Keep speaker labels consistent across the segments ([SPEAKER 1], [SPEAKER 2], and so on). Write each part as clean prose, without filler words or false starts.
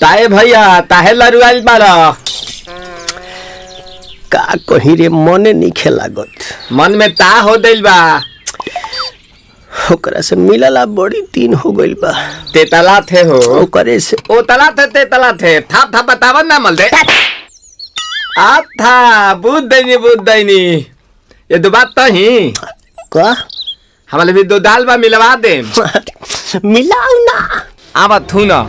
[SPEAKER 1] ताए भैया ताहे लरुआल बारा
[SPEAKER 2] का कहीं रे मने नहीं लागत।
[SPEAKER 1] मन में ता हो दिल बा
[SPEAKER 2] ओकरा से मिलला बड़ी दिन हो गइल बा।
[SPEAKER 1] ते तला थे हो
[SPEAKER 2] ओकरे से
[SPEAKER 1] ओ तला थे ते तला थे थाप थाप बतावन ना मल दे आ था बुद्ध दैनी ये दो बात तो ही
[SPEAKER 2] का
[SPEAKER 1] हमारे भी दो दाल बा मिलवा दे
[SPEAKER 2] मिलाऊ ना
[SPEAKER 1] आवा थू ना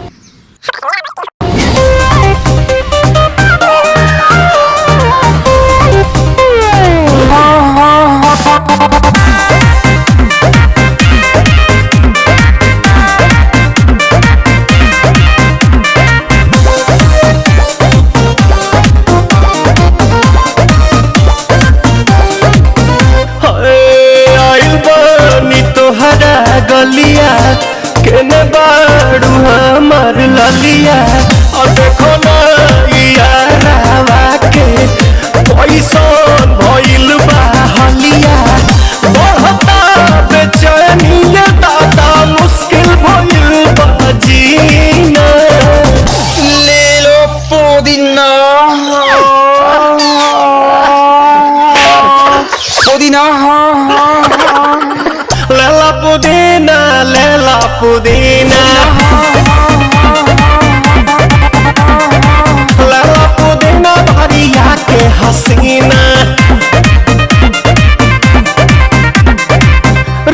[SPEAKER 2] गलिया केने बाड़ू हमार ललिया और देखो ना यारावा के पैसन भइल बा हलिया बढ़ता बेचैनिया दादा मुश्किल भइल बा जीना
[SPEAKER 1] ले लो पुदीना पुदीना
[SPEAKER 2] लेला पुदीना लेला पुदीना भरिया के हसीना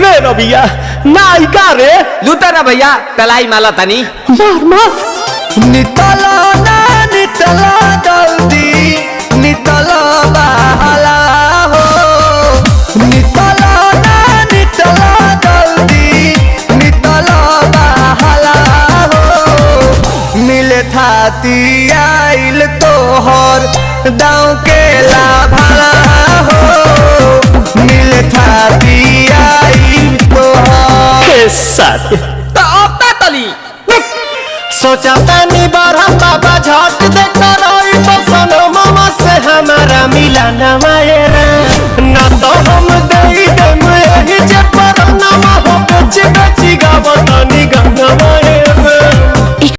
[SPEAKER 2] रे रबिया नायिका रे
[SPEAKER 1] लूटा ना भैया तलाई माला तनी
[SPEAKER 2] मार मार नितला ना नितला जल्दी नितला बहला हो नितला ना नितला थाती आइल तोहर दाँव के लाभाला हो मिल थाती आइल तोहर साथी
[SPEAKER 1] तो अपना तली
[SPEAKER 2] सोचा तानी बारह बाबा झट देखा रही बसन मामा से हमारा मिला न मायरा ना तो हम दे देम यही जे पर ना हो बेच बेच गावतानी गंगा